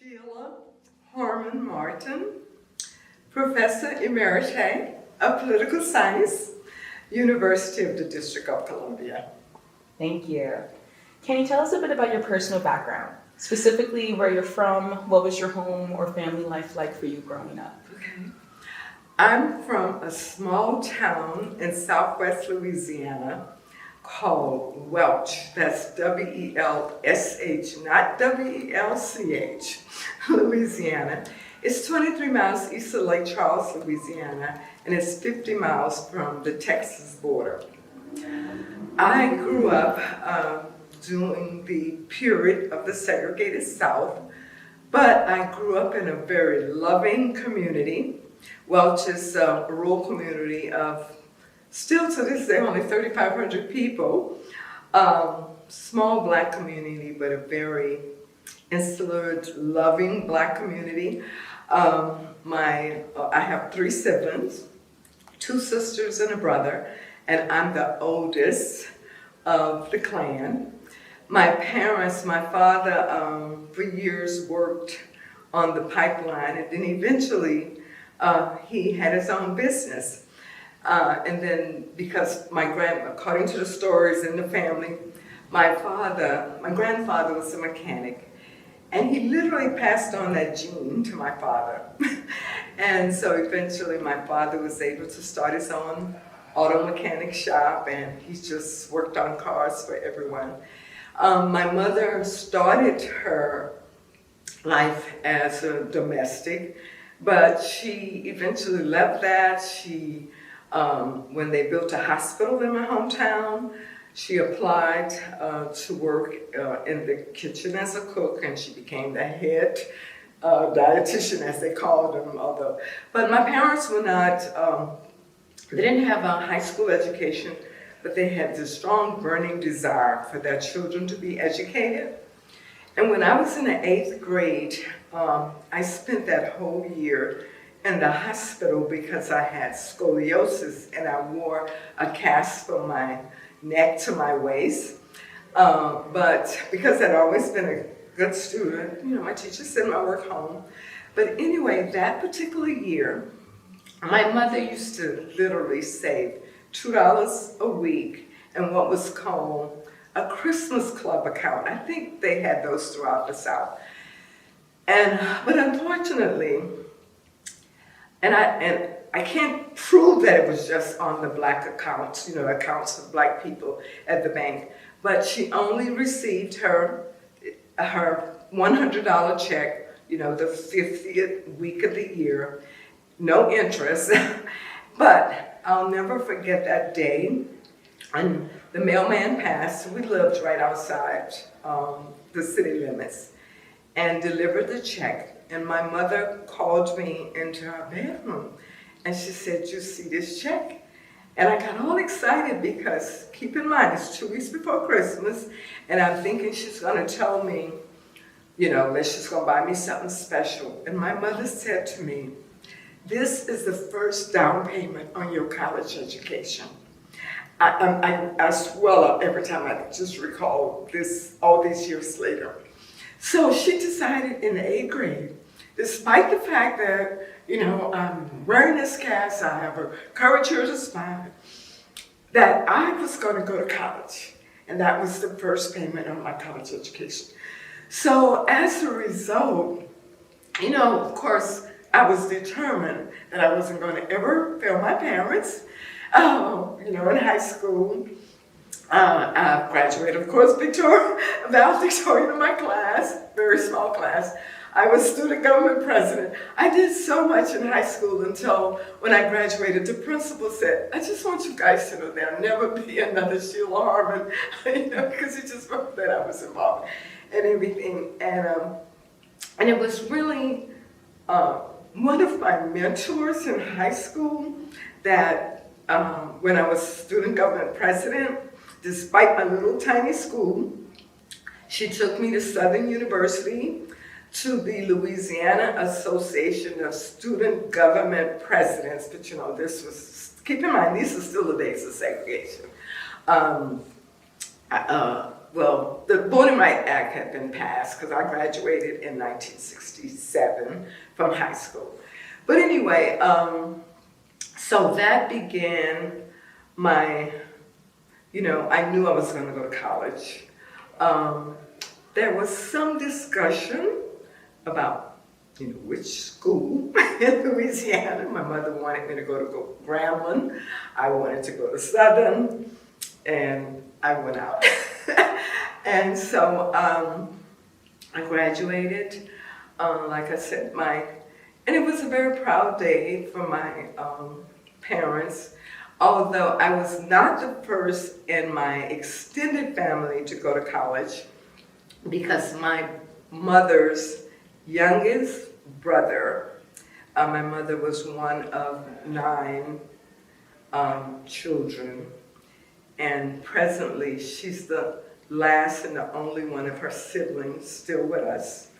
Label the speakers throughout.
Speaker 1: Sheila Harmon Martin, Professor Emerita of Political Science, University of the District of Columbia.
Speaker 2: Thank you. Can you tell us a bit about your personal background? Specifically, where you're from, what was your home or family life like for you growing up?
Speaker 1: Okay. I'm from a small town in southwest Louisiana called Welch. That's W-E-L-S-H, not W-E-L-C-H, Louisiana. It's 23 miles east of Lake Charles, Louisiana, and it's 50 miles from the Texas border. I grew up during the period of the segregated South, but I grew up in a very loving community. Welch is a rural community of, still to this day, only 3,500 people. Small Black community, but a very insular, loving Black community. I have 3 siblings, 2 sisters and a brother, and I'm the oldest of the clan. My parents, my father for years worked on the pipeline, and then eventually he had his own business. And then because according to the stories in the family, my grandfather was a mechanic, and he literally passed on that gene to my father. And so eventually my father was able to start his own auto mechanic shop, and he just worked on cars for everyone. My mother started her life as a domestic, but she eventually left that. When they built a hospital in my hometown, she applied to work in the kitchen as a cook, and she became the head dietitian, as they called them. But my parents were not, they didn't have a high school education, but they had this strong burning desire for their children to be educated. And when I was in the 8th grade, I spent that whole year in the hospital because I had scoliosis and I wore a cast from my neck to my waist. But because I'd always been a good student, my teacher sent my work home. But anyway, that particular year, my mother used to literally save $2 a week in what was called a Christmas Club account. I think they had those throughout the South. But unfortunately, and I can't prove that it was just on the Black accounts, accounts of Black people at the bank, but she only received her $100 check, the 50th week of the year, no interest. But I'll never forget that day. And the mailman passed. We lived right outside the city limits, and delivered the check. And my mother called me into her bedroom, and she said, "You see this check?" And I got all excited because, keep in mind, it's 2 weeks before Christmas, and I'm thinking she's gonna tell me, that she's gonna buy me something special. And my mother said to me, "This is the first down payment on your college education." I swell up every time I just recall this all these years later. So she decided in the 8th grade, despite the fact that, I'm wearing this cast, I have a curvature of the spine, that I was gonna go to college. And that was the first payment on my college education. So as a result, of course, I was determined that I wasn't gonna ever fail my parents. In high school, I graduated, of course, valedictorian of my class, very small class. I was student government president. I did so much in high school until when I graduated, the principal said, "I just want you guys to know there'll never be another Sheila Harmon," because he just wrote that I was involved in everything. And it was really one of my mentors in high school that when I was student government president, despite my little tiny school, she took me to Southern University to the Louisiana Association of Student Government Presidents. But this was, keep in mind, these are still the days of segregation. well, the Voting Rights Act had been passed because I graduated in 1967 from high school. But anyway, so that began my, I knew I was going to go to college. There was some discussion about, which school in Louisiana. My mother wanted me to go to Grambling. I wanted to go to Southern, and I went out. And so I graduated, like I said, and it was a very proud day for my parents, although I was not the first in my extended family to go to college, because my mother's youngest brother, my mother was one of 9 children, and presently she's the last and the only one of her siblings still with us.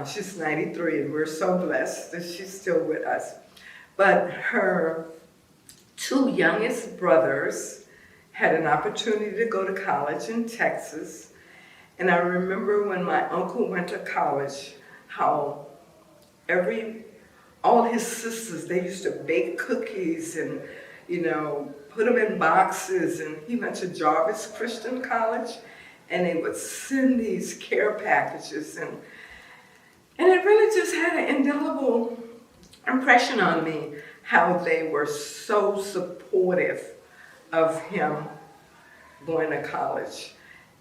Speaker 1: She's 93, and we're so blessed that she's still with us. But her 2 youngest brothers had an opportunity to go to college in Texas. And I remember when my uncle went to college, how all his sisters, they used to bake cookies and, put them in boxes. And he went to Jarvis Christian College, and they would send these care packages. And it really just had an indelible impression on me, how they were so supportive of him going to college.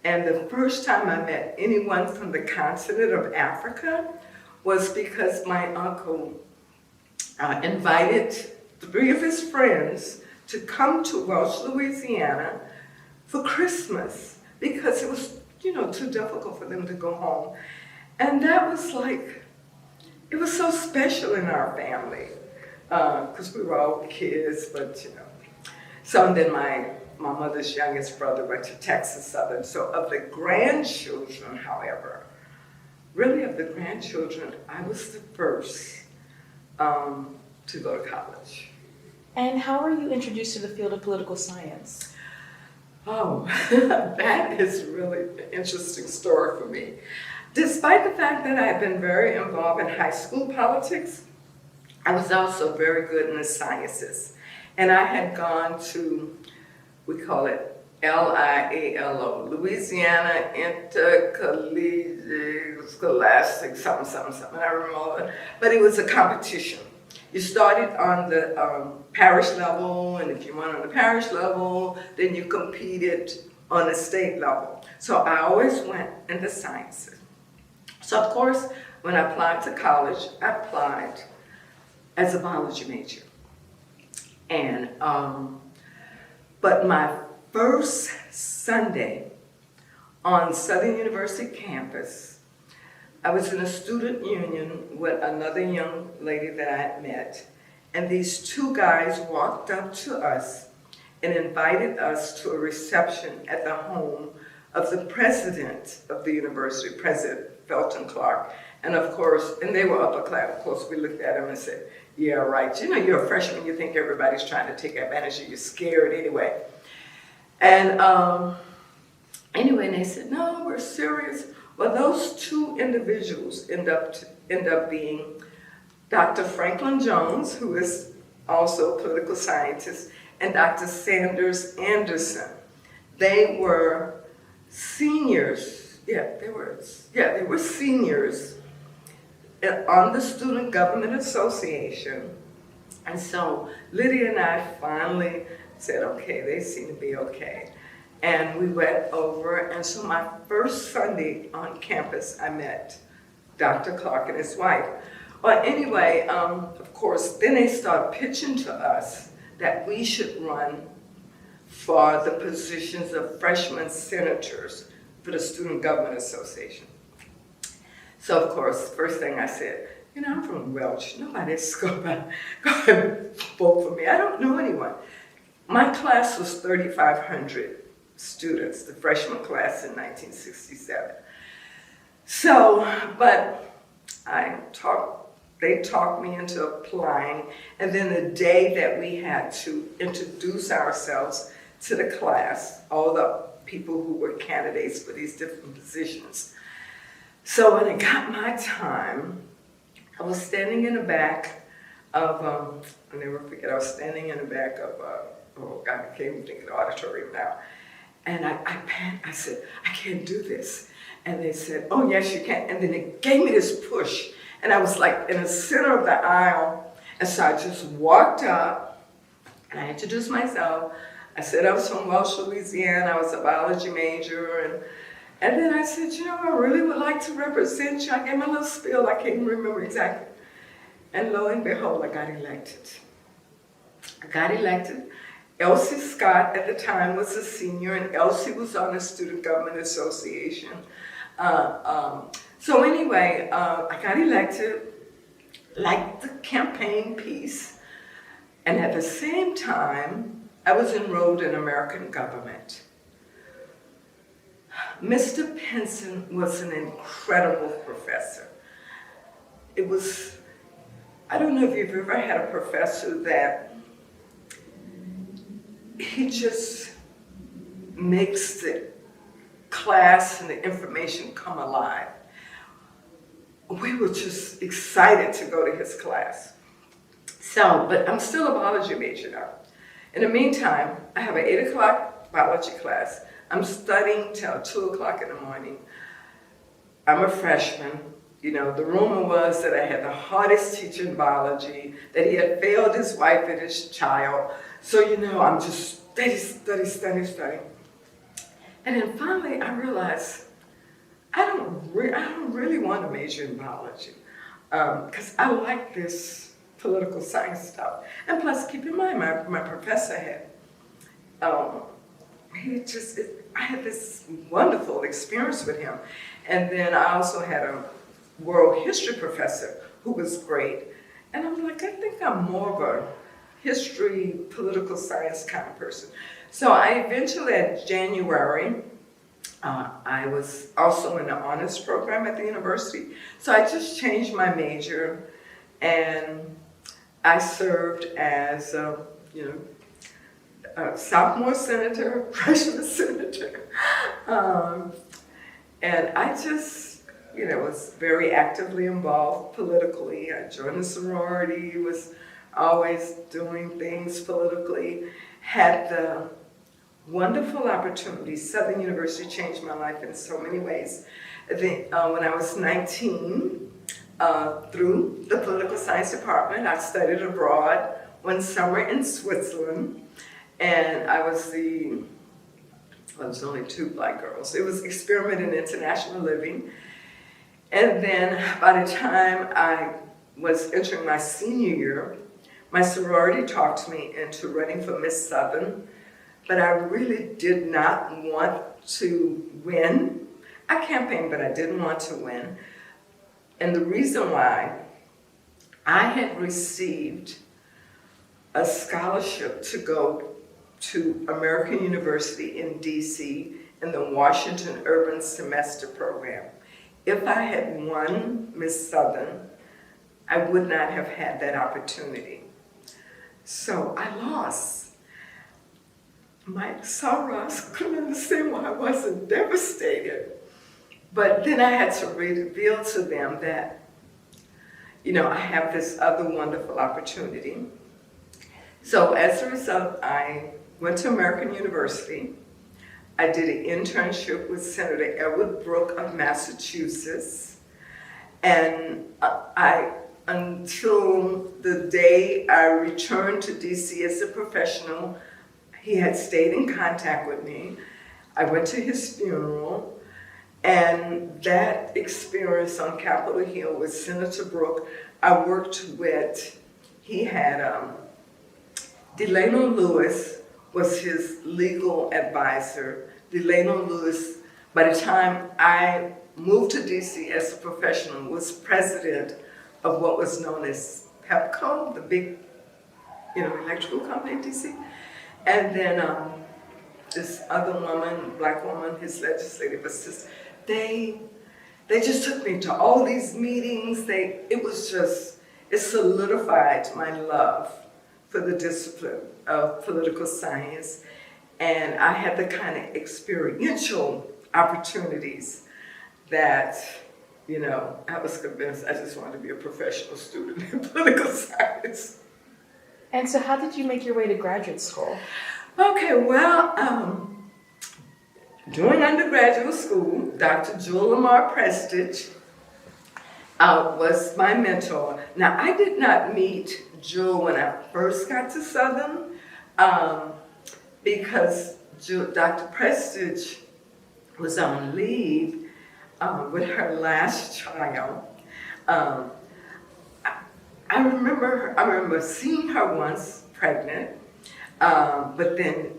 Speaker 1: And the first time I met anyone from the continent of Africa was because my uncle invited 3 of his friends to come to Welch, Louisiana for Christmas, because it was, too difficult for them to go home. And that was it was so special in our family, because we were all kids, but, So and then my mother's youngest brother went to Texas Southern. So of the grandchildren, however, I was the first to go to college.
Speaker 2: And how were you introduced to the field of political science?
Speaker 1: Oh, that is really an interesting story for me. Despite the fact that I had been very involved in high school politics, I was also very good in the sciences. And I had gone to, we call it LIALO, Louisiana Intercollegiate Scholastic, something. I remember all that. But it was a competition. You started on the parish level, and if you went on the parish level, then you competed on the state level. So I always went in the sciences. So of course, when I applied to college, I applied as a biology major. And, but my first Sunday on Southern University campus, I was in a student union with another young lady that I had met, and these 2 guys walked up to us and invited us to a reception at the home of the president of the university, President Felton Clark. And of course, and they were upper class. Of course, we looked at them and said, yeah, right. You're a freshman, you think everybody's trying to take advantage of you, you're scared anyway. And anyway, and they said, no, we're serious. Well, those 2 individuals end up being Dr. Franklin Jones, who is also a political scientist, and Dr. Sanders Anderson. They were seniors. They were seniors on the Student Government Association. And so Lydia and I finally said, okay, they seem to be okay. And we went over, and so my first Sunday on campus, I met Dr. Clark and his wife. Well, anyway, of course, then they started pitching to us that we should run for the positions of freshman senators for the Student Government Association. So, of course, first thing I said, I'm from Welch. Nobody's going to vote for me. I don't know anyone. My class was 3,500 students, the freshman class in 1967. So, but they talked me into applying, and then the day that we had to introduce ourselves to the class, all the people who were candidates for these different positions. So when it got my time, I was standing in the back of, I'll never forget, I was standing in the back of, oh God, I can't even think of the auditorium now. And I panicked, I said, I can't do this. And they said, oh yes, you can. And then they gave me this push. And I was like in the center of the aisle. And so I just walked up and I introduced myself. I said I was from Welch, Louisiana. I was a biology major. And then I said, you know, I really would like to represent you. I gave my little spiel. I can't remember exactly. And lo and behold, I got elected. I got elected. Elsie Scott at the time was a senior, and Elsie was on the Student Government Association. So anyway, I got elected, liked the campaign piece, and at the same time, I was enrolled in American government. Mr. Pinson was an incredible professor. It was, I don't know if you've ever had a professor that he just makes the class and the information come alive. We were just excited to go to his class. So, but I'm still a biology major now. In the meantime, I have an 8 o'clock biology class. I'm studying till 2 o'clock in the morning. I'm a freshman. You know, the rumor was that I had the hardest teacher in biology, that he had failed his wife and his child. So, you know, I'm just studying. And then finally I realized I don't really want to major in biology because I like this political science stuff. And plus, keep in mind, my professor had, I had this wonderful experience with him. And then I also had a world history professor who was great. And I'm like, I think I'm more of a history, political science kind of person. So I eventually, in January, I was also in the honors program at the university. So I just changed my major, and I served as, a sophomore senator, freshman senator. And I just, was very actively involved politically. I joined the sorority, was always doing things politically, had the wonderful opportunity. Southern University changed my life in so many ways. When I was 19, through the political science department, I studied abroad one summer in Switzerland, and I was only 2 black girls. It was Experiment in International Living. And then by the time I was entering my senior year, my sorority talked me into running for Miss Southern, but I really did not want to win. I campaigned, but I didn't want to win. And the reason why, I had received a scholarship to go to American University in DC in the Washington Urban Semester Program. If I had won Miss Southern, I would not have had that opportunity. So I lost. Mike Soros couldn't understand why I wasn't devastated. But then I had to reveal to them that, I have this other wonderful opportunity. So as a result, I went to American University. I did an internship with Senator Edward Brooke of Massachusetts. And until the day I returned to DC as a professional, he had stayed in contact with me. I went to his funeral, and that experience on Capitol Hill with Senator Brooke, I worked with, he had, Delano Lewis was his legal advisor. Delano Lewis, by the time I moved to DC as a professional, was president of what was known as Pepco, the big, electrical company in DC. And then this other woman, black woman, his legislative assistant, they just took me to all these meetings. It solidified my love for the discipline of political science. And I had the kind of experiential opportunities that, I was convinced I just wanted to be a professional student in political science.
Speaker 2: And so how did you make your way to graduate school?
Speaker 1: Okay, well, during undergraduate school, Dr. Jewel Lamar Prestidge was my mentor. Now, I did not meet Jewel when I first got to Southern because Dr. Prestidge was on leave with her last child. I remember seeing her once pregnant, but then,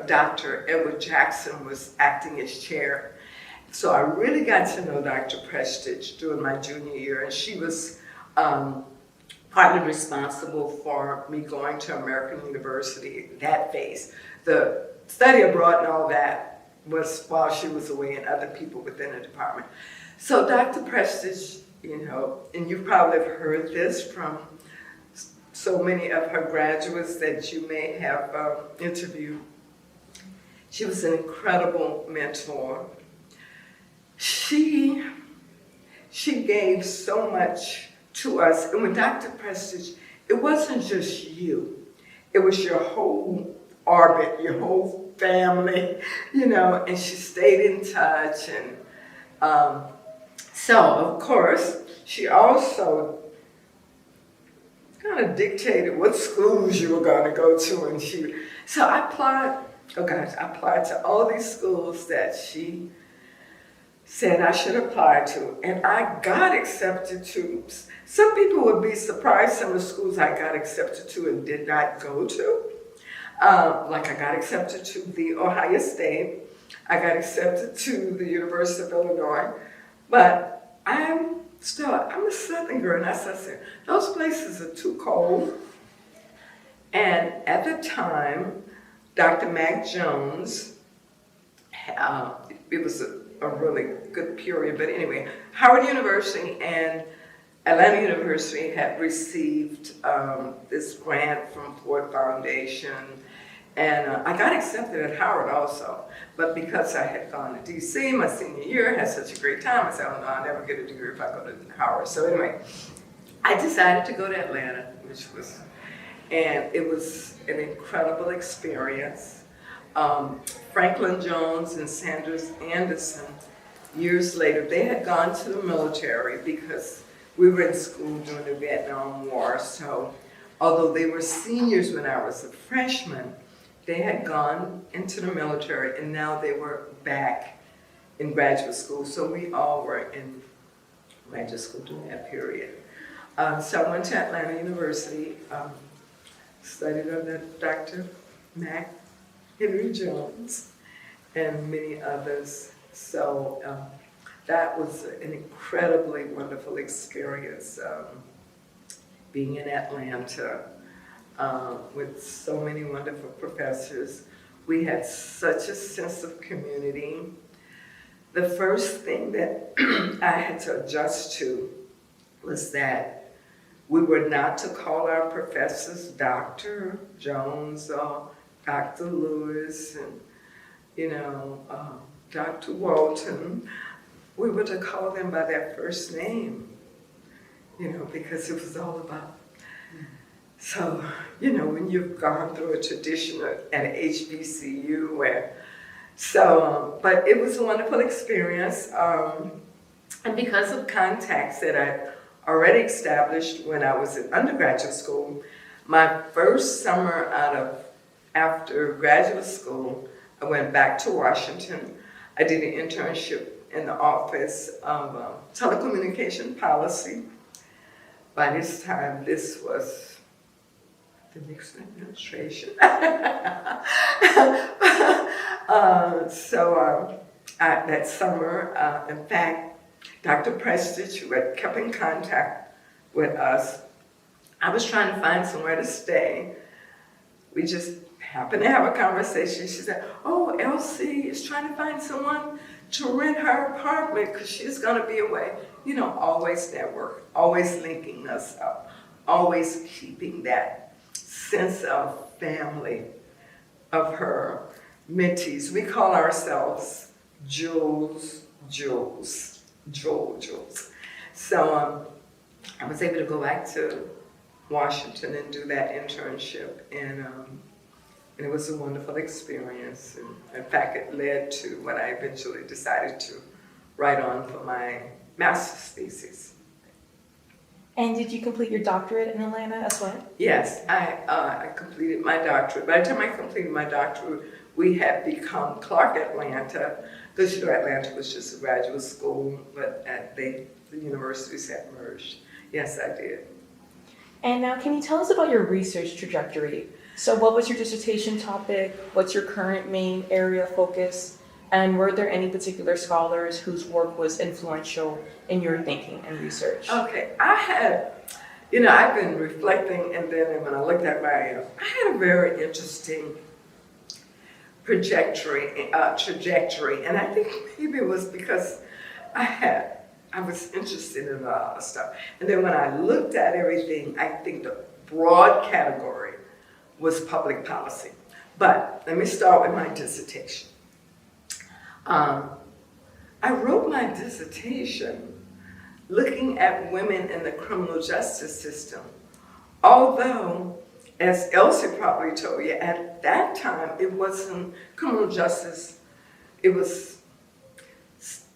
Speaker 1: Dr. Edward Jackson was acting as chair. So I really got to know Dr. Prestidge during my junior year, and she was partly responsible for me going to American University that phase. The study abroad and all that was while she was away and other people within the department. So Dr. Prestidge, and you probably have heard this from so many of her graduates that you may have interviewed. She was an incredible mentor. She gave so much to us. And with Dr. Prestidge, it wasn't just you. It was your whole orbit, your whole family, and she stayed in touch. And so, of course, she also kind of dictated what schools you were going to go to. So I applied to all these schools that she said I should apply to, and I got accepted to. Some people would be surprised some of the schools I got accepted to and did not go to. Like I got accepted to The Ohio State, I got accepted to the University of Illinois, but I'm a Southern girl, and as I said, those places are too cold. And at the time, Dr. Mac Jones, it was a really good period, but anyway, Howard University and Atlanta University had received this grant from Ford Foundation, and I got accepted at Howard also, but because I had gone to DC my senior year, had such a great time, I said, oh no, I'll never get a degree if I go to Howard. So anyway, I decided to go to Atlanta, and it was an incredible experience. Franklin Jones and Sanders Anderson, years later, they had gone to the military because we were in school during the Vietnam War. So although they were seniors when I was a freshman, they had gone into the military and now they were back in graduate school. So we all were in graduate school during that period. So I went to Atlanta University, studied under Dr. Mac Henry Jones and many others. So that was an incredibly wonderful experience, being in Atlanta with so many wonderful professors. We had such a sense of community. The first thing that I had to adjust to was that we were not to call our professors Dr. Jones or Dr. Lewis and, Dr. Walton. We were to call them by their first name, because it was all about. So, when you've gone through a tradition at HBCU but it was a wonderful experience. And because of contacts that I already established when I was in undergraduate school, my first summer after graduate school, I went back to Washington. I did an internship in the Office of Telecommunication Policy. By this time, this was the Nixon administration. That summer, in fact, Dr. Prestidge, who had kept in contact with us, I was trying to find somewhere to stay. We just happened to have a conversation. She said, oh, Elsie is trying to find someone to rent her apartment because she's going to be away. Always network, always linking us up, always keeping that sense of family of her, mentees. We call ourselves Jules. So I was able to go back to Washington and do that internship, and it was a wonderful experience. And in fact, it led to what I eventually decided to write on for my master's thesis.
Speaker 2: And did you complete your doctorate in Atlanta as well?
Speaker 1: Yes, I completed my doctorate. By the time I completed my doctorate, we had become Clark Atlanta, because Atlanta was just a graduate school, but the universities had merged. Yes, I did.
Speaker 2: And now, can you tell us about your research trajectory? So what was your dissertation topic? What's your current main area of focus? And were there any particular scholars whose work was influential in your thinking and research?
Speaker 1: Okay, I've been reflecting, and then when I looked at I had a very interesting trajectory, and I think maybe it was because I was interested in a lot of stuff. And then when I looked at everything, I think the broad category was public policy. But let me start with my dissertation. I wrote my dissertation looking at women in the criminal justice system. Although, as Elsie probably told you, at that time it wasn't criminal justice, it was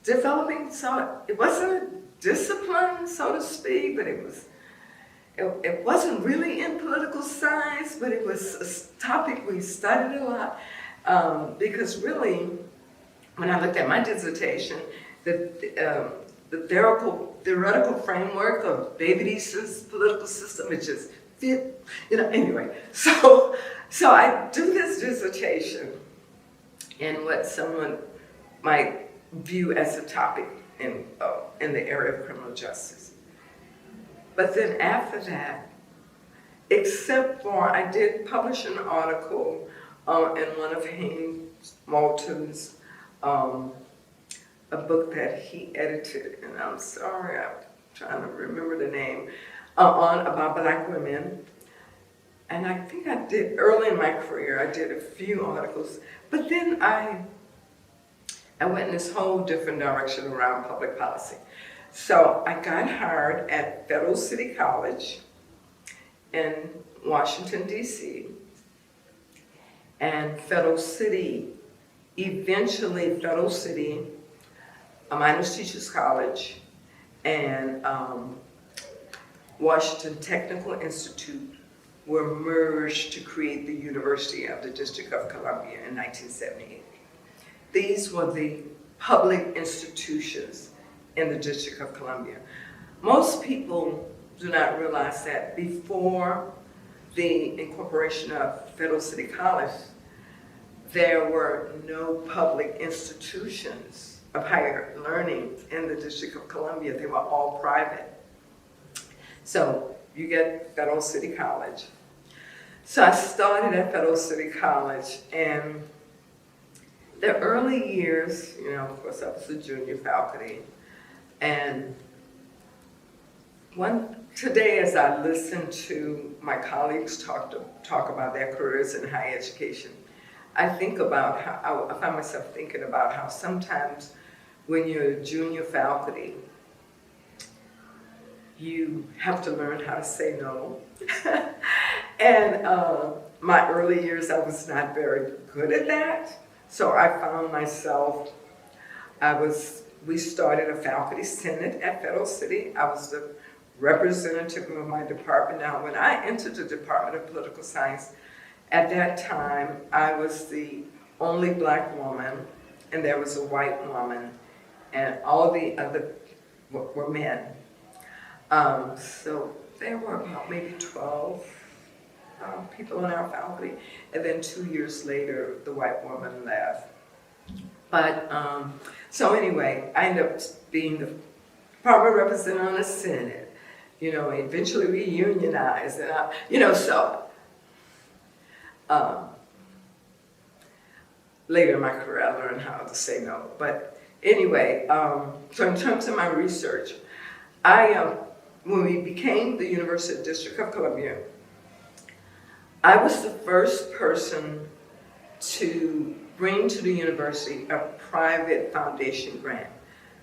Speaker 1: developing, so it wasn't a discipline, so to speak, but it wasn't really in political science, but it was a topic we studied a lot, because really, when I looked at my dissertation, the theoretical framework of David Easton's political system, it just fit, anyway. So I do this dissertation in what someone might view as a topic in the area of criminal justice. But then after that, except for I did publish an article in one of Haynes Moulton's, a book that he edited, and I'm sorry, I'm trying to remember the name, about Black women. And I think I did, early in my career, I did a few articles, but then I went in this whole different direction around public policy. So I got hired at Federal City College in Washington, D.C., and Federal City, Miners Teachers College, and Washington Technical Institute were merged to create the University of the District of Columbia in 1978. These were the public institutions in the District of Columbia. Most people do not realize that before the incorporation of Federal City College, there were no public institutions of higher learning in the District of Columbia. They were all private. So you get Federal City College. So I started at Federal City College, and the early years, of course, I was a junior faculty. And today, as I listen to my colleagues talk about their careers in higher education, I find myself thinking about how sometimes when you're a junior faculty, you have to learn how to say no. And my early years, I was not very good at that. So I found myself, we started a faculty senate at Federal City. I was the representative of my department. Now, when I entered the Department of Political Science, at that time, I was the only Black woman, and there was a white woman, and all the other were men. So there were about maybe 12 people in our faculty, and then 2 years later, the white woman left. But, so anyway, I ended up being the department representative on the Senate. Eventually we unionized, and so later in my career, I learned how to say no. But anyway, so in terms of my research, when we became the University of the District of Columbia, I was the first person to bring to the university a private foundation grant.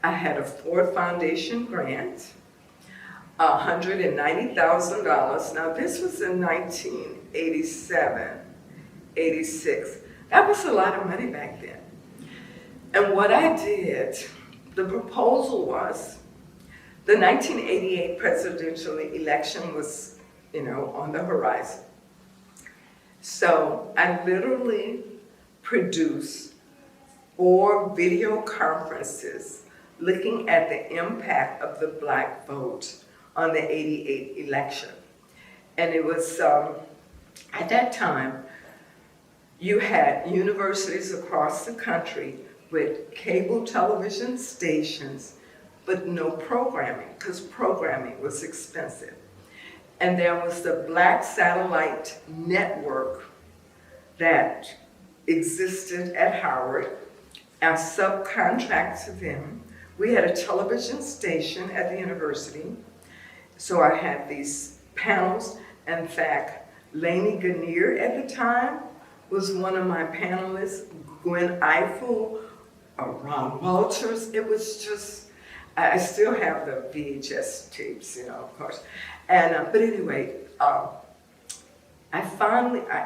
Speaker 1: I had a Ford Foundation grant, $190,000. Now this was in 1987, 86. That was a lot of money back then. And what I did, the proposal was, the 1988 presidential election was, on the horizon. So I literally produced 4 video conferences looking at the impact of the Black vote on the 88 election. And it was, at that time, you had universities across the country with cable television stations, but no programming, because programming was expensive. And there was the Black Satellite Network that existed at Howard. I subcontracted to them. We had a television station at the university. So I had these panels. In fact, Lainey Guinier at the time was one of my panelists, Gwen Eiffel, Ron Walters. It was just, I still have the VHS tapes, of course. And, but anyway, I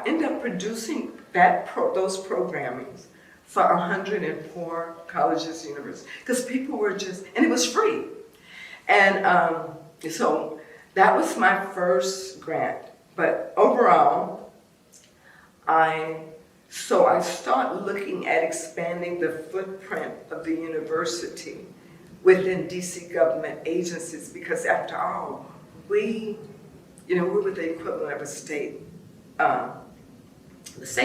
Speaker 1: ended up producing those programmings for 104 colleges, universities, because people were just, and it was free. And so that was my first grant. But overall, I started looking at expanding the footprint of the university within DC government agencies, because after all, we were the equivalent of a state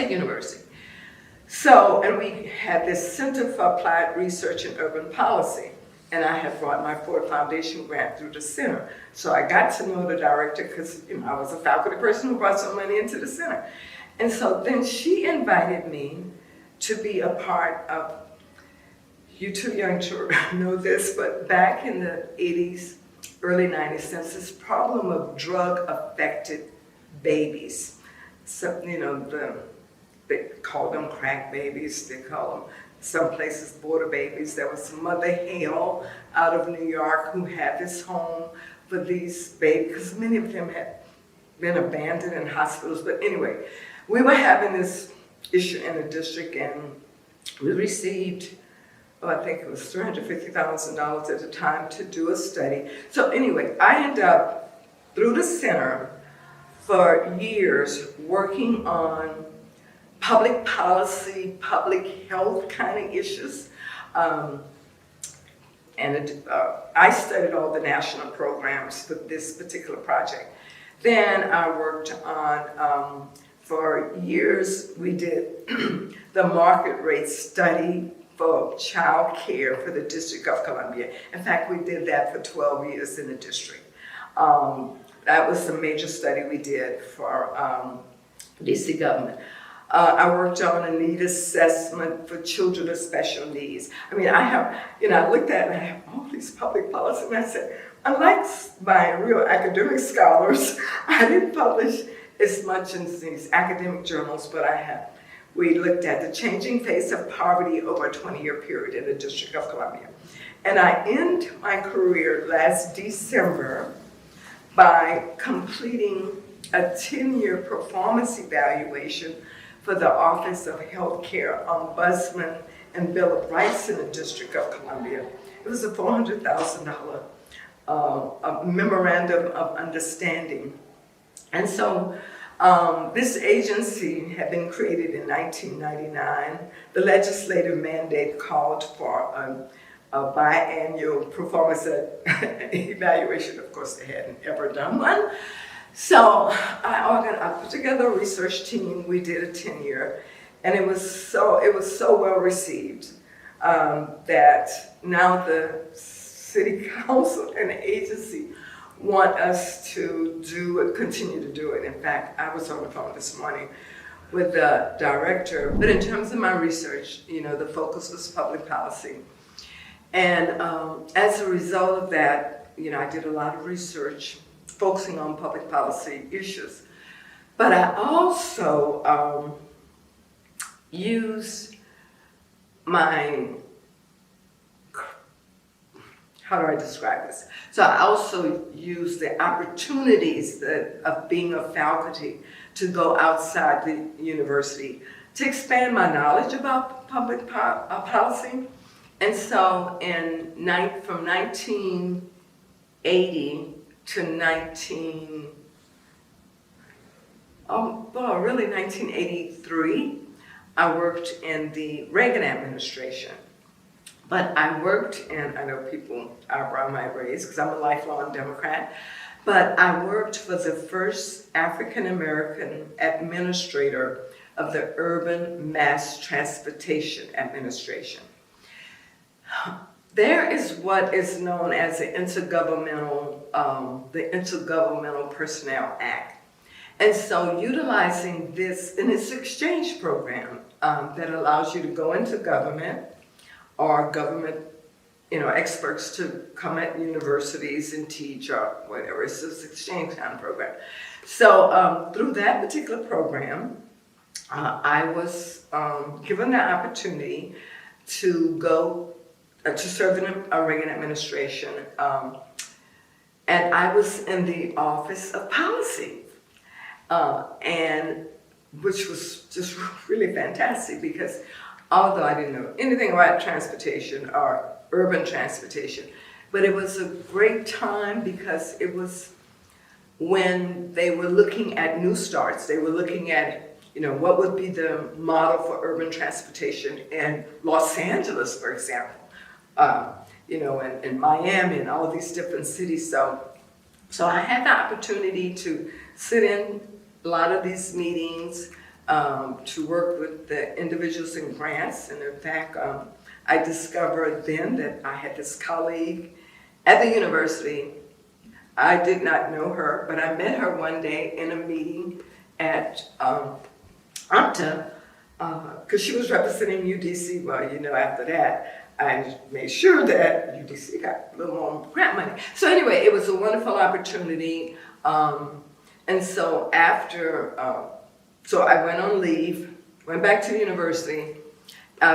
Speaker 1: university. So, and we had this Center for Applied Research and Urban Policy, and I had brought my Ford Foundation grant through the center. So I got to know the director because I was a faculty person who brought some money into the center. And so then she invited me to be a part of, you're too young to know this, but back in the 80s, early 90s, there's this problem of drug-affected babies. So, they call them crack babies, they call them some places border babies. There was Mother Hale out of New York who had this home for these babies, because many of them had been abandoned in hospitals. But anyway, we were having this issue in the district, and we received, I think it was $350,000 at the time to do a study. So anyway, I ended up, through the center, for years, working on public policy, public health kind of issues. I studied all the national programs for this particular project. Then I worked on, for years, we did the market rate study for child care for the District of Columbia. In fact, we did that for 12 years in the district. That was the major study we did for DC government. I worked on a need assessment for children with special needs. I mean, I looked at it and I have all these public policies, and I said, unlike my real academic scholars, I didn't publish as much in these academic journals, but we looked at the changing face of poverty over a 20-year period in the District of Columbia. And I end my career last December by completing a 10-year performance evaluation for the Office of Healthcare Ombudsman and Bill of Rights in the District of Columbia. It was a $400,000 memorandum of understanding. And so this agency had been created in 1999. The legislative mandate called for a biannual performance evaluation. Of course, they hadn't ever done one. So I put together a research team. We did a 10-year, and it was so well received that now the city council and the agency want us to continue to do it. In fact, I was on the phone this morning with the director. But in terms of my research, the focus was public policy. And as a result of that, I did a lot of research focusing on public policy issues. But I also used my, how do I describe this? So I also used the opportunities of being a faculty to go outside the university to expand my knowledge about public policy. And so from 1980 to 1983, I worked in the Reagan administration. But I worked, and I know people eyebrow my race because I'm a lifelong Democrat, but I worked for the first African-American administrator of the Urban Mass Transportation Administration. There is what is known as the Intergovernmental Personnel Act. And so utilizing this in its exchange program that allows you to go into government or government experts to come at universities and teach or whatever. It's this exchange kind of program. So through that particular program, I was given the opportunity to go to serve in a Reagan administration. And I was in the Office of Policy, and which was just really fantastic because although I didn't know anything about transportation or urban transportation, but it was a great time because it was when they were looking at new starts. They were looking at, what would be the model for urban transportation in Los Angeles, for example, and Miami and all of these different cities. So I had the opportunity to sit in a lot of these meetings, to work with the individuals in grants. And in fact, I discovered then that I had this colleague at the university. I did not know her, but I met her one day in a meeting at UMTA, because she was representing UDC. Well, after that, I made sure that UDC got a little more grant money. So anyway, it was a wonderful opportunity. And so after, so I went on leave, went back to the university,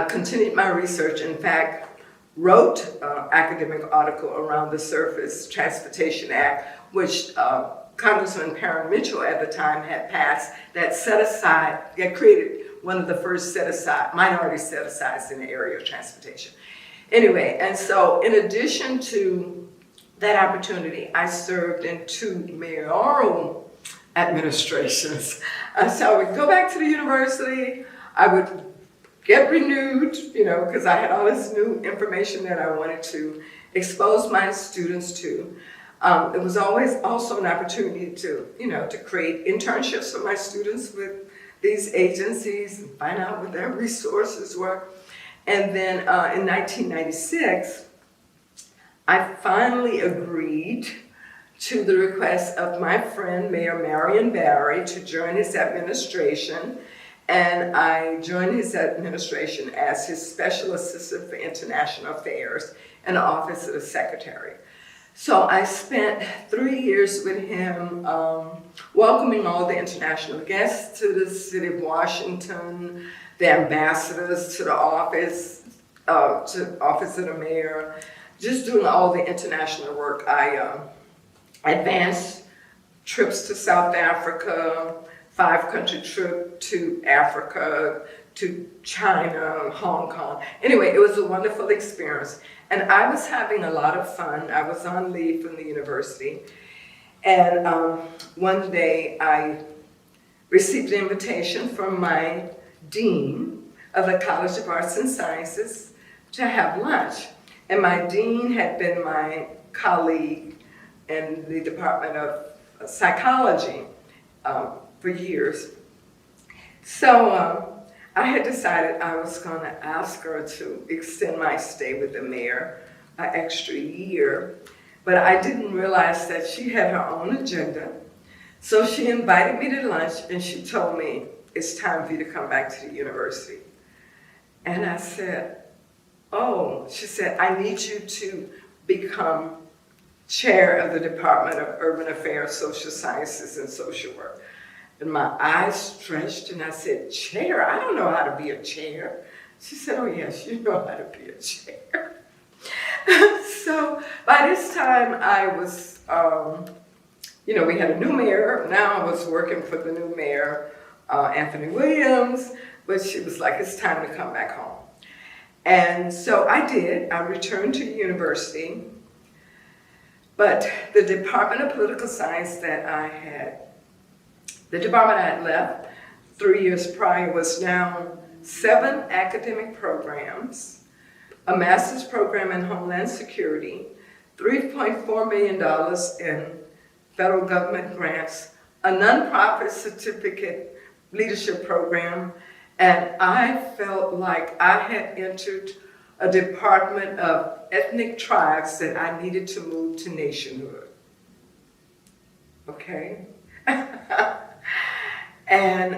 Speaker 1: continued my research. In fact, wrote an academic article around the Surface Transportation Act, which Congressman Parent Mitchell at the time had passed, that created one of the first minority set-asides in the area of transportation. Anyway, and so in addition to that opportunity, I served in 2 mayoral administrations. So I would go back to the university, I would get renewed, because I had all this new information that I wanted to expose my students to. It was always also an opportunity to, to create internships for my students with these agencies and find out what their resources were. And then in 1996, I finally agreed to the request of my friend, Mayor Marion Barry, to join his administration. And I joined his administration as his Special Assistant for International Affairs in the Office of the Secretary. So I spent 3 years with him, welcoming all the international guests to the city of Washington, the ambassadors to the office of the mayor, just doing all the international work. I advanced trips to South Africa, 5-country trip to Africa, to China, Hong Kong. Anyway, it was a wonderful experience. And I was having a lot of fun. I was on leave from the university. And one day I received an invitation from my dean of the College of Arts and Sciences to have lunch. And my dean had been my colleague in the Department of Psychology for years. So I had decided I was going to ask her to extend my stay with the mayor an extra year, but I didn't realize that she had her own agenda. So she invited me to lunch and she told me, it's time for you to come back to the university. And I said, oh, she said, I need you to become chair of the Department of Urban Affairs, Social Sciences, and Social Work. And my eyes stretched, and I said, chair? I don't know how to be a chair. She said, oh yes, you know how to be a chair. So by this time I was, we had a new mayor. Now I was working for the new mayor, Anthony Williams, but she was like, it's time to come back home. And so I did. I returned to university, but the Department of Political Science the department I had left 3 years prior was now 7 academic programs, a master's program in Homeland Security, $3.4 million in federal government grants, a nonprofit certificate leadership program, and I felt like I had entered a department of ethnic tribes that I needed to move to nationhood. Okay? And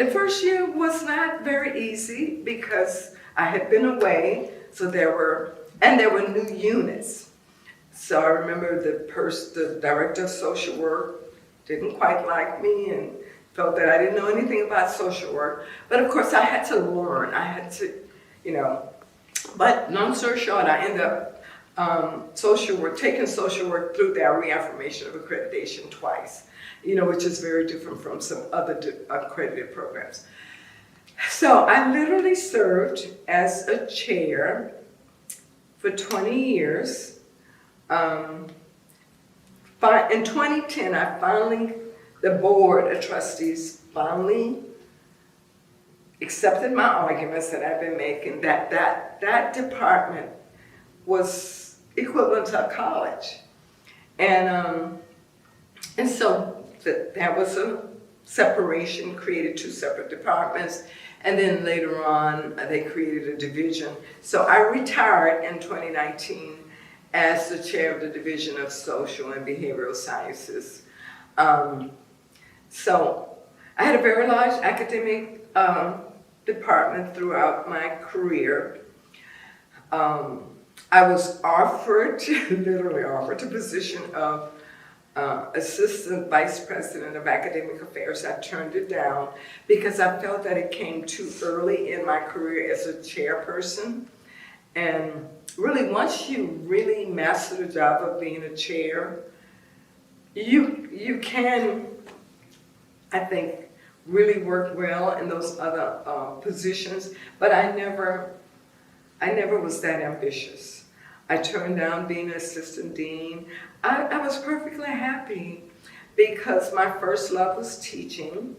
Speaker 1: the first year was not very easy because I had been away, so there were new units. So I remember the director of social work didn't quite like me and felt that I didn't know anything about social work. But of course I had to learn. I had to, but long story short, I ended up taking social work through their reaffirmation of accreditation twice, which is very different from some other accredited programs. So I literally served as a chair for 20 years. In 2010, the board of trustees finally accepted my arguments that I've been making, that department was equivalent to a college. And so that was a separation, created 2 separate departments, and then later on they created a division. So I retired in 2019 as the chair of the Division of Social and Behavioral Sciences. So I had a very large academic department throughout my career. I was literally offered, the position of Assistant Vice President of Academic Affairs. I turned it down because I felt that it came too early in my career as a chairperson. And really, once you really master the job of being a chair, you can, I think, really work well in those other positions. But I never was that ambitious. I turned down being an assistant dean. I was perfectly happy because my first love was teaching.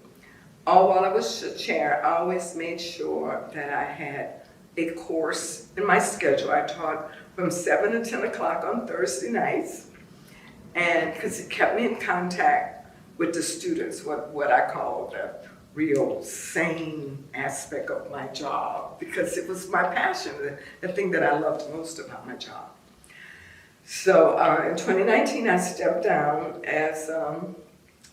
Speaker 1: All while I was the chair, I always made sure that I had a course in my schedule. I taught from 7 to 10 o'clock on Thursday nights, and because it kept me in contact with the students, what I call the real sane aspect of my job, because it was my passion, the thing that I loved most about my job. So in 2019, I stepped down as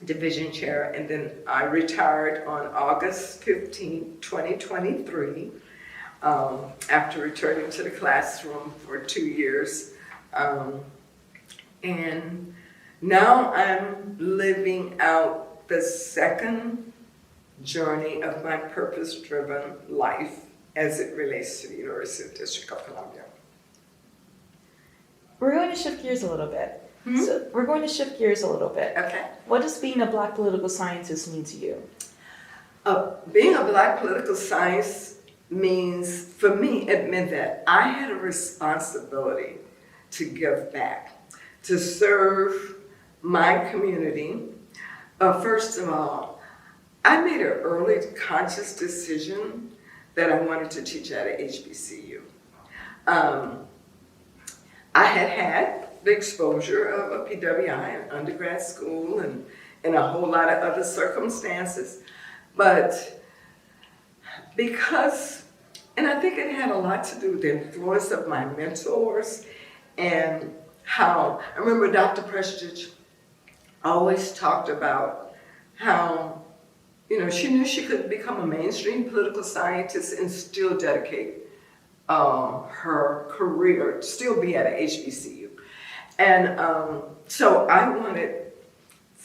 Speaker 1: division chair, and then I retired on August 15, 2023, after returning to the classroom for 2 years. And now I'm living out the second journey of my purpose-driven life as it relates to the University District of Columbia.
Speaker 2: We're going to shift gears a little bit. So we're going to shift gears a little bit.
Speaker 1: Okay.
Speaker 2: What does being a Black political scientist mean to you?
Speaker 1: Being a Black political science means, for me, it meant that I had a responsibility to give back, to serve my community. First of all, I made an early conscious decision that I wanted to teach at a HBCU. I had the exposure of a PWI, an undergrad school, and a whole lot of other circumstances. But because, and I think it had a lot to do with the influence of my mentors and how, I remember Dr. Prestidge always talked about how, she knew she could become a mainstream political scientist and still dedicate her career, still be at a HBCU. And so I wanted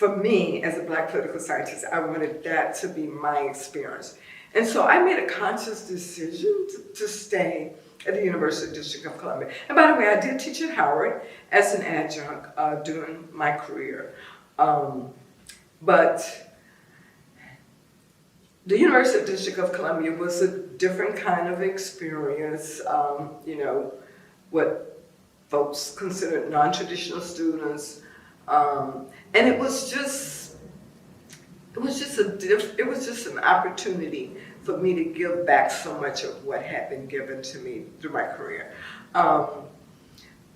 Speaker 1: for me, as a Black political scientist, I wanted that to be my experience. And so I made a conscious decision to stay at the University District of Columbia. And by the way, I did teach at Howard as an adjunct during my career. But the University District of Columbia was a different kind of experience, what folks considered non-traditional students. And it was just an opportunity for me to give back so much of what had been given to me through my career.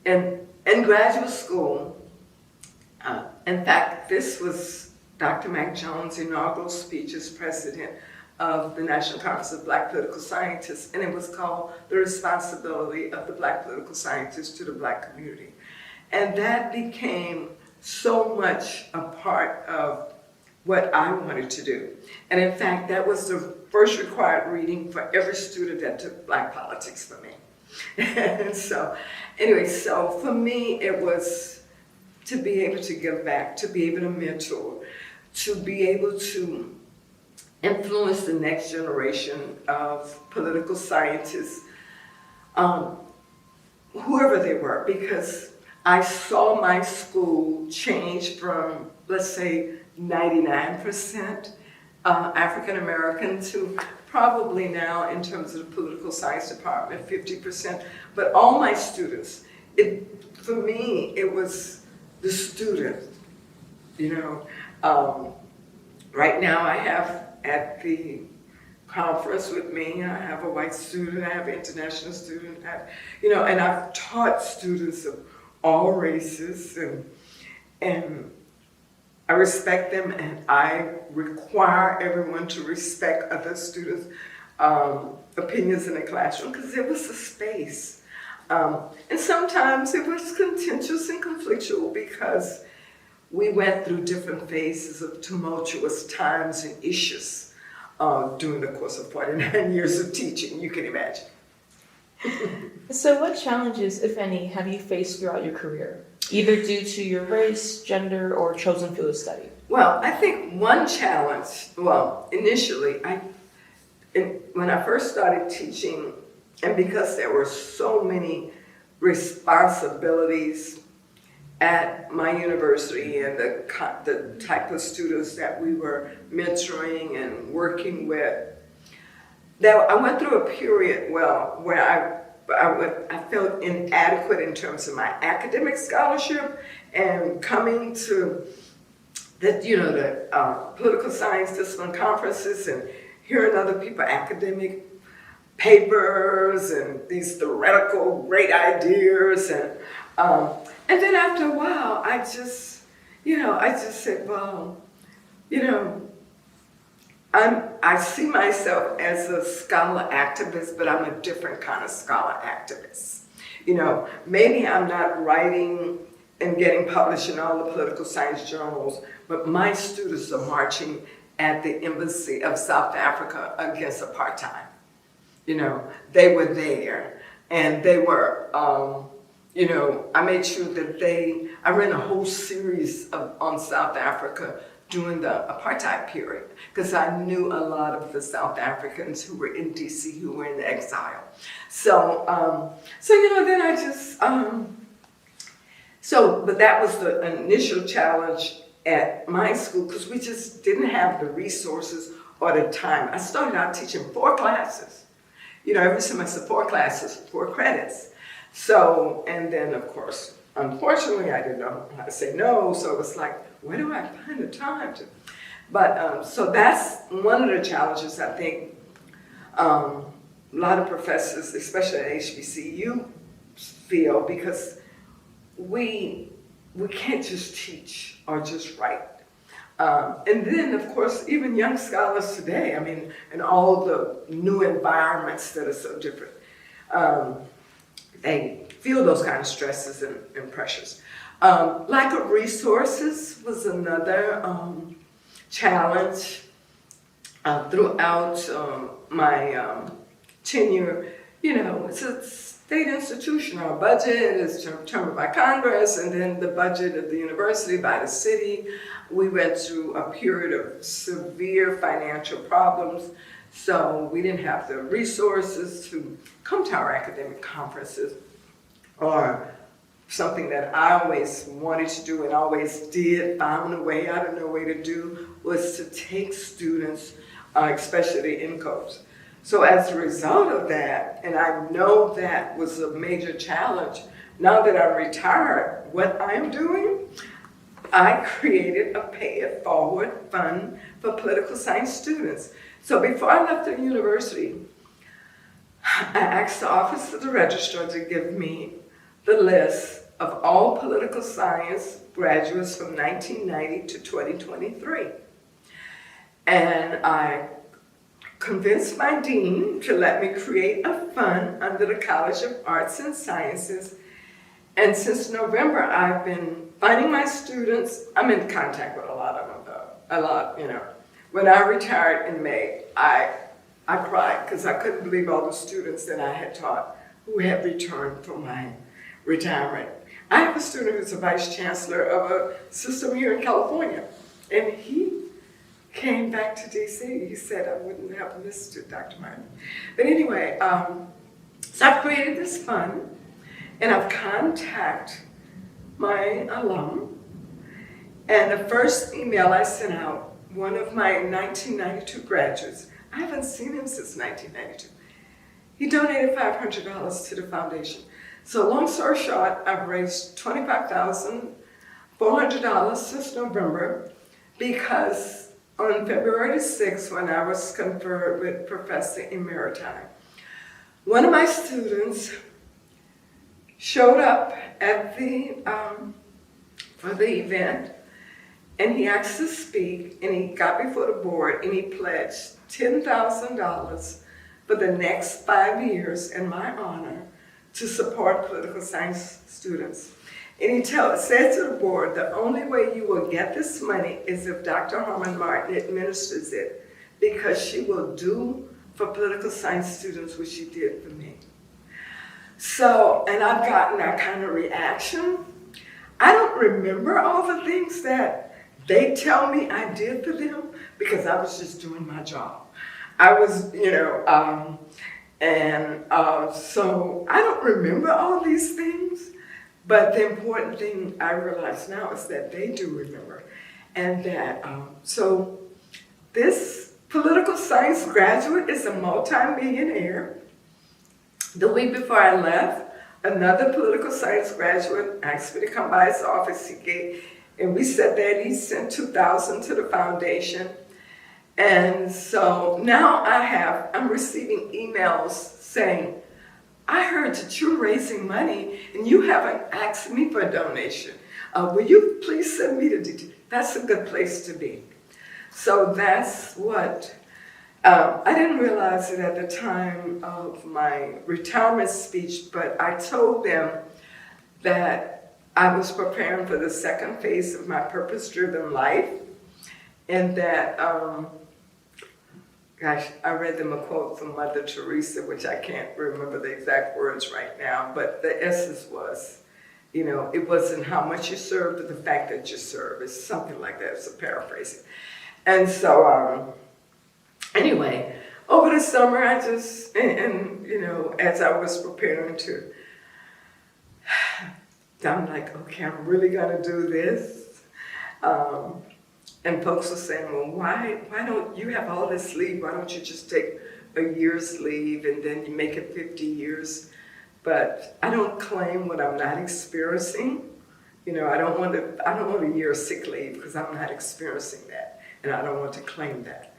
Speaker 1: And in graduate school, in fact, this was Dr. Mac Jones' inaugural speech as president of the National Conference of Black Political Scientists, and it was called The Responsibility of the Black Political Scientists to the Black Community. And that became so much a part of what I wanted to do. And in fact, that was the first required reading for every student that took Black politics for me. And so, anyway, so for me, it was to be able to give back, to be able to mentor, to be able to influence the next generation of political scientists, whoever they were, because I saw my school change from, let's say, 99% African American to probably now, in terms of the political science department, 50%. But all my students, for me, it was the student, Right now I have at the conference with me, I have a white student, I have an international student, and I've taught students of all races, and I respect them, and I require everyone to respect other students' opinions in the classroom, because it was a space. And sometimes it was contentious and conflictual because we went through different phases of tumultuous times and issues during the course of 49 years of teaching, you can imagine.
Speaker 2: So what challenges, if any, have you faced throughout your career, either due to your race, gender, or chosen field of study?
Speaker 1: Well, I think one challenge, initially, when I first started teaching, and because there were so many responsibilities at my university and the type of students that we were mentoring and working with, that I went through a period, where I felt inadequate in terms of my academic scholarship, and coming to the political science discipline conferences and hearing other people academic papers and these theoretical great ideas, and then after a while I just said, I see myself as a scholar activist, but I'm a different kind of scholar activist. Maybe I'm not writing and getting published in all the political science journals, but my students are marching at the Embassy of South Africa against apartheid. They were there, and they were, I made sure that I ran a whole series on South Africa during the apartheid period, because I knew a lot of the South Africans who were in DC who were in exile. So then I just, but that was the initial challenge at my school, because we just didn't have the resources or the time. I started out teaching 4 classes. Every semester 4 classes, 4 credits. So, and then of course, unfortunately, I didn't know how to say no, so it was like, where do I find the time to? But, so that's one of the challenges I think a lot of professors, especially at HBCU, feel, because we can't just teach or just write. And then, of course, even young scholars today, and all the new environments that are so different, they feel those kind of stresses and pressures. Lack of resources was another challenge throughout my tenure. It's state institution. Our budget is determined by Congress, and then the budget of the university by the city. We went through a period of severe financial problems, so we didn't have the resources to come to our academic conferences, or something that I always wanted to do and always did, found a way, I don't know, way to do, was to take students, especially in codes. So as a result of that, and I know that was a major challenge, now that I'm retired, what I'm doing, I created a Pay It Forward fund for political science students. So before I left the university, I asked the Office of the Registrar to give me the list of all political science graduates from 1990 to 2023. And I convinced my dean to let me create a fund under the College of Arts and Sciences. And since November, I've been finding my students. I'm in contact with a lot of them, though. A lot, you know. When I retired in May, I cried because I couldn't believe all the students that I had taught who had returned from my retirement. I have a student who's a vice chancellor of a system here in California, and he came back to DC. He said, I wouldn't have missed it, Dr. Martin. But anyway, so I've created this fund, and I've contacted my alum, and the first email I sent out, one of my 1992 graduates, I haven't seen him since 1992. He donated $500 to the foundation. So long story short, I've raised $25,400 since November, because on February 6th, when I was conferred with Professor Emeritine, one of my students showed up at the for the event, and he asked to speak, and he got before the board, and he pledged $10,000 for the next 5 years in my honor to support political science students. And he said to the board, the only way you will get this money is if Dr. Harmon Martin administers it, because she will do for political science students what she did for me. So, and I've gotten that kind of reaction. I don't remember all the things that they tell me I did for them, because I was just doing my job. I was, so I don't remember all these things, but the important thing I realize now is that they do remember. And that, so this political science graduate is a multi-millionaire. The week before I left, another political science graduate asked me to come by his office. And we said that he sent $2,000 to the foundation. And so now I'm receiving emails saying, I heard that you're raising money and you haven't asked me for a donation. Will you please send me the details? That's a good place to be. So that's what, I didn't realize it at the time of my retirement speech, but I told them that I was preparing for the second phase of my purpose-driven life, and that, gosh, I read them a quote from Mother Teresa, which I can't remember the exact words right now, but the essence was, it wasn't how much you serve, but the fact that you serve. It's something like that. It's a paraphrasing. And so, anyway, over the summer, I just, as I was preparing to, I'm like, okay, I'm really gonna do this. And folks were saying, well, why don't you have all this leave? Why don't you just take a year's leave and then you make it 50 years? But I don't claim what I'm not experiencing. I don't want a year of sick leave because I'm not experiencing that, and I don't want to claim that.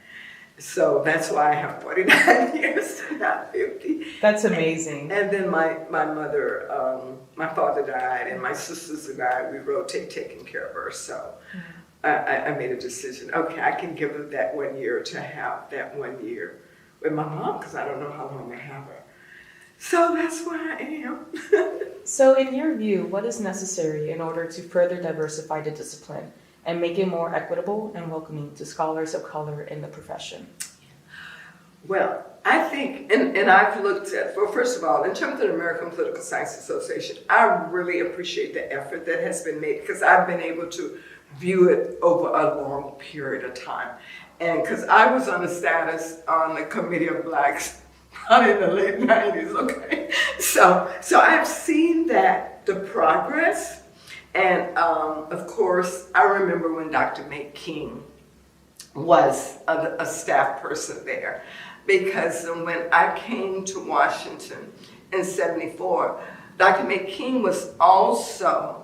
Speaker 1: So that's why I have 49 years and not 50.
Speaker 2: That's amazing.
Speaker 1: And then my mother, my father died, and my sisters and I, we rotate taking care of her. So I made a decision. Okay, I can give her that 1 year to have that 1 year with my mom, because I don't know how long I have her. So that's where I am.
Speaker 2: So in your view, what is necessary in order to further diversify the discipline and make it more equitable and welcoming to scholars of color in the profession?
Speaker 1: Well, I think, and I've looked at, well, first of all, in terms of the American Political Science Association, I really appreciate the effort that has been made because I've been able to view it over a long period of time. And because I was on the status on the Committee of Blacks probably in the late 90s, okay? So I've seen that, the progress. And of course, I remember when Dr. May King was a staff person there. Because when I came to Washington in '74, Dr. May King was also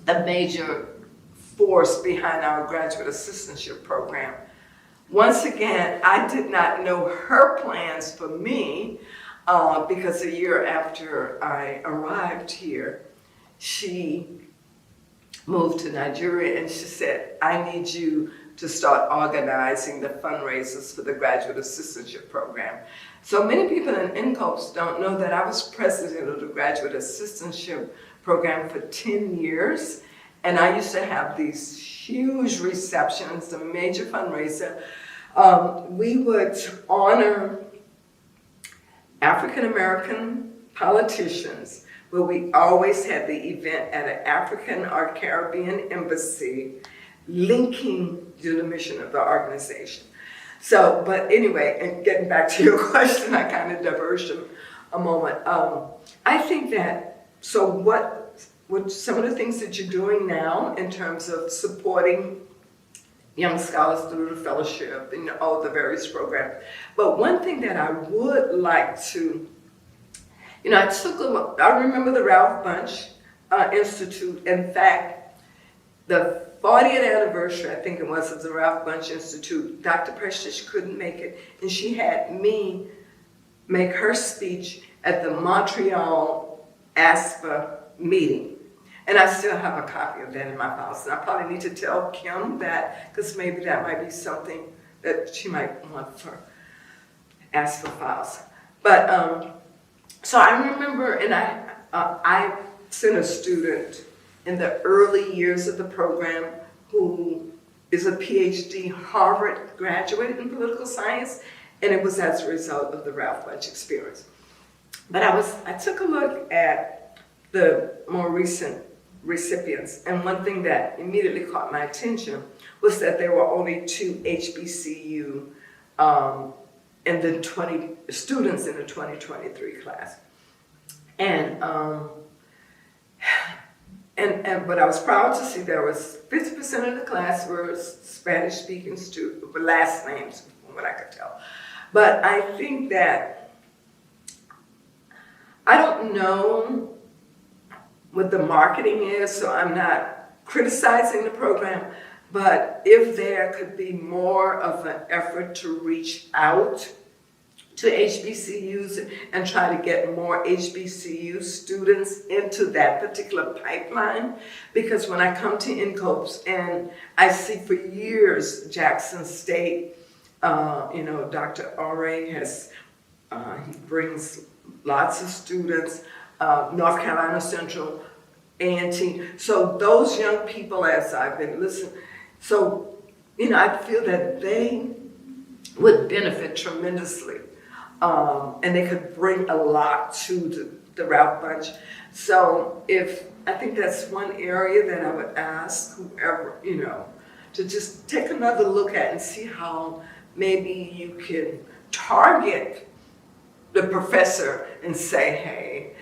Speaker 1: a major force behind our graduate assistantship program. Once again, I did not know her plans for me because a year after I arrived here, she moved to Nigeria and she said, I need you to start organizing the fundraisers for the graduate assistantship program. So many people in NCOPS don't know that I was president of the graduate assistantship program for 10 years. And I used to have these huge receptions, a major fundraiser. We would honor African-American politicians, but we always had the event at an African or Caribbean embassy linking to the mission of the organization. So, but anyway, and getting back to your question, I kind of diverged a moment. I think that, so what some of the things that you're doing now in terms of supporting young scholars through the fellowship and all the various programs. But one thing that I would like to, I remember the Ralph Bunche Institute. In fact, the 40th anniversary, I think it was, of the Ralph Bunche Institute, Dr. Prestish couldn't make it, and she had me make her speech at the Montreal ASPA meeting. And I still have a copy of that in my files. And I probably need to tell Kim that, because maybe that might be something that she might want for ASPA files. But, so I remember, and I sent a student in the early years of the program who is a PhD Harvard graduate in political science, and it was as a result of the Ralph Bunche experience. But I took a look at the more recent recipients, and one thing that immediately caught my attention was that there were only 2 HBCU in the students in the 2023 class. But I was proud to see there was 50% of the class were Spanish-speaking students, with last names, from what I could tell. But I think that, I don't know what the marketing is, so I'm not criticizing the program, but if there could be more of an effort to reach out to HBCUs and try to get more HBCU students into that particular pipeline. Because when I come to NCOPS and I see for years Jackson State, Dr. Ore has, he brings lots of students, North Carolina Central, A&T. So those young people, as I've been listening, so, I feel that they would benefit tremendously. And they could bring a lot to the Ralph Bunche. So I think that's one area that I would ask whoever, to just take another look at and see how maybe you can target the professor and say, hey,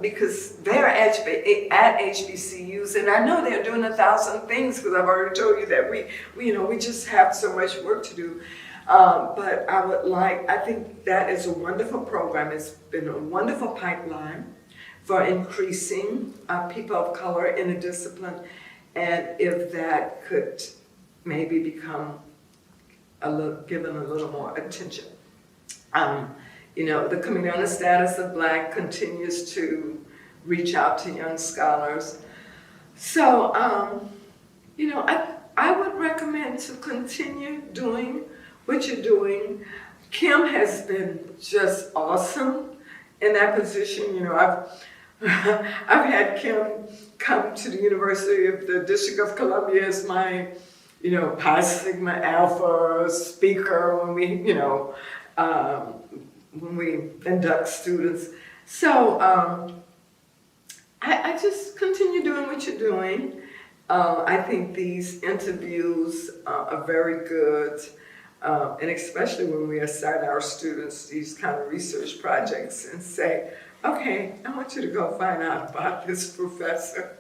Speaker 1: because they're at HBCUs, and I know they're doing 1,000 things because I've already told you that we just have so much work to do. But I think that is a wonderful program. It's been a wonderful pipeline for increasing people of color in a discipline. And if that could maybe become given a little more attention. The Committee on the Status of Black continues to reach out to young scholars. So, I would recommend to continue doing what you're doing. Kim has been just awesome in that position. I've had Kim come to the University of the District of Columbia as my, Pi Sigma Alpha speaker when we, when we induct students. So I just continue doing what you're doing. I think these interviews are very good, and especially when we assign our students these kind of research projects and say, okay, I want you to go find out about this professor.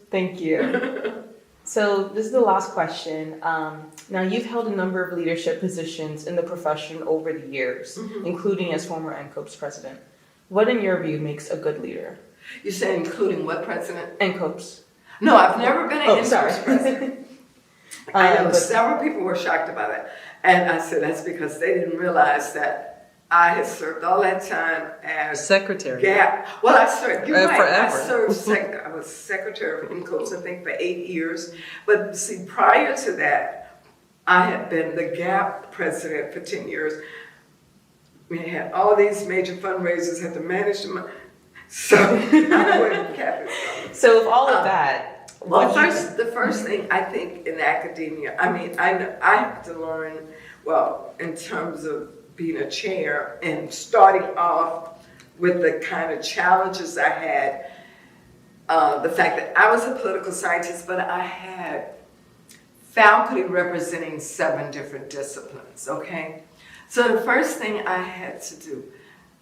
Speaker 2: Thank you. So this is the last question. Now you've held a number of leadership positions in the profession over the years, including as former NCOPS president. What, in your view, makes a good leader?
Speaker 1: You say including what president?
Speaker 2: NCOPS.
Speaker 1: No, I've never been an
Speaker 2: sorry.
Speaker 1: NCOPS president. I know
Speaker 2: but-
Speaker 1: several people were shocked about it. And I said that's because they didn't realize that I had served all that time as
Speaker 3: Secretary.
Speaker 1: GAP. Well, I served, you're right,
Speaker 3: Forever.
Speaker 1: I served, I was secretary of NCOPS, I think, for 8 years. But see, prior to that, I had been the GAP president for 10 years. We had all these major fundraisers, had to manage them. So I know where GAP is from.
Speaker 2: So with all of that,
Speaker 1: Well,
Speaker 2: what do you-
Speaker 1: the first thing I think in academia, I mean, I have to learn, well, in terms of being a chair and starting off with the kind of challenges I had, the fact that I was a political scientist, but I had faculty representing 7 different disciplines, okay? So the first thing I had to do,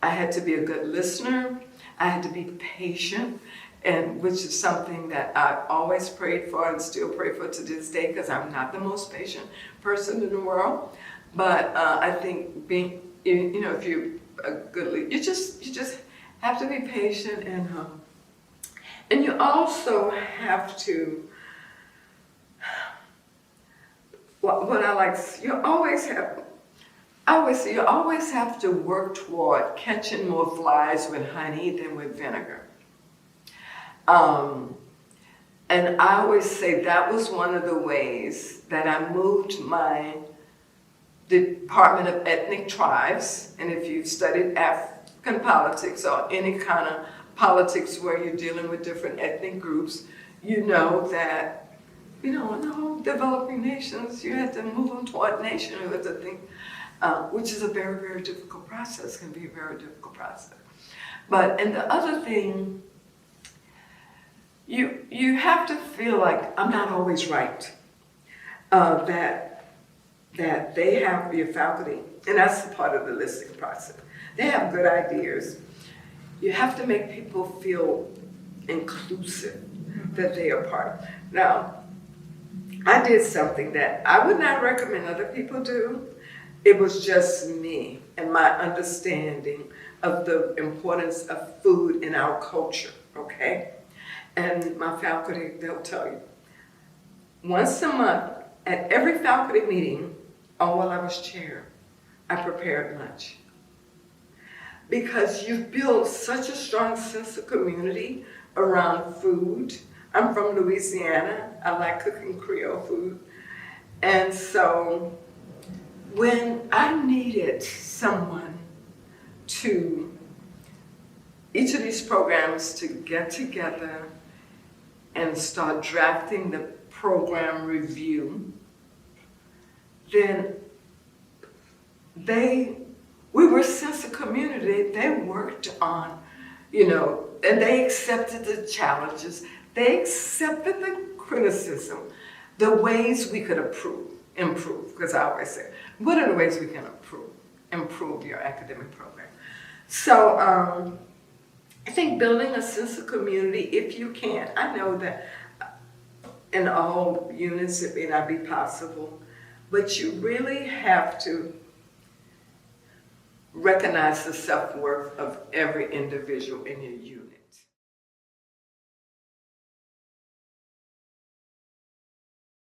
Speaker 1: I had to be a good listener, I had to be patient, and which is something that I've always prayed for and still pray for to this day, because I'm not the most patient person in the world. But I think being, you know, if you're a good leader, you just have to be patient, and you also have to. What I like, you always have. I always say you always have to work toward catching more flies with honey than with vinegar. And I always say that was one of the ways that I moved my Department of Ethnic Tribes, and if you've studied African politics or any kind of politics where you're dealing with different ethnic groups, you know that, you know, in all developing nations, you have to move them toward nationhood, I think, which is a very, very difficult process, can be a very difficult process. But, and the other thing, you have to feel like I'm not always right, that they have your faculty, and that's part of the listening process. They have good ideas. You have to make people feel inclusive, that they are part. Now, I did something that I would not recommend other people do. It was just me and my understanding of the importance of food in our culture, okay? And my faculty, they'll tell you, once a month, at every faculty meeting, while I was chair, I prepared lunch. Because you build such a strong sense of community around food. I'm from Louisiana. I like cooking Creole food. And so when I needed someone to, each of these programs to get together and start drafting the program review, then we were a sense of community. They worked on, you know, and they accepted the challenges. They accepted the criticism, the ways we could improve, because I always say, what are the ways we can improve your academic program? So I think building a sense of community, if you can, I know that in all units it may not be possible, but you really have to recognize the self-worth of every individual in your unit.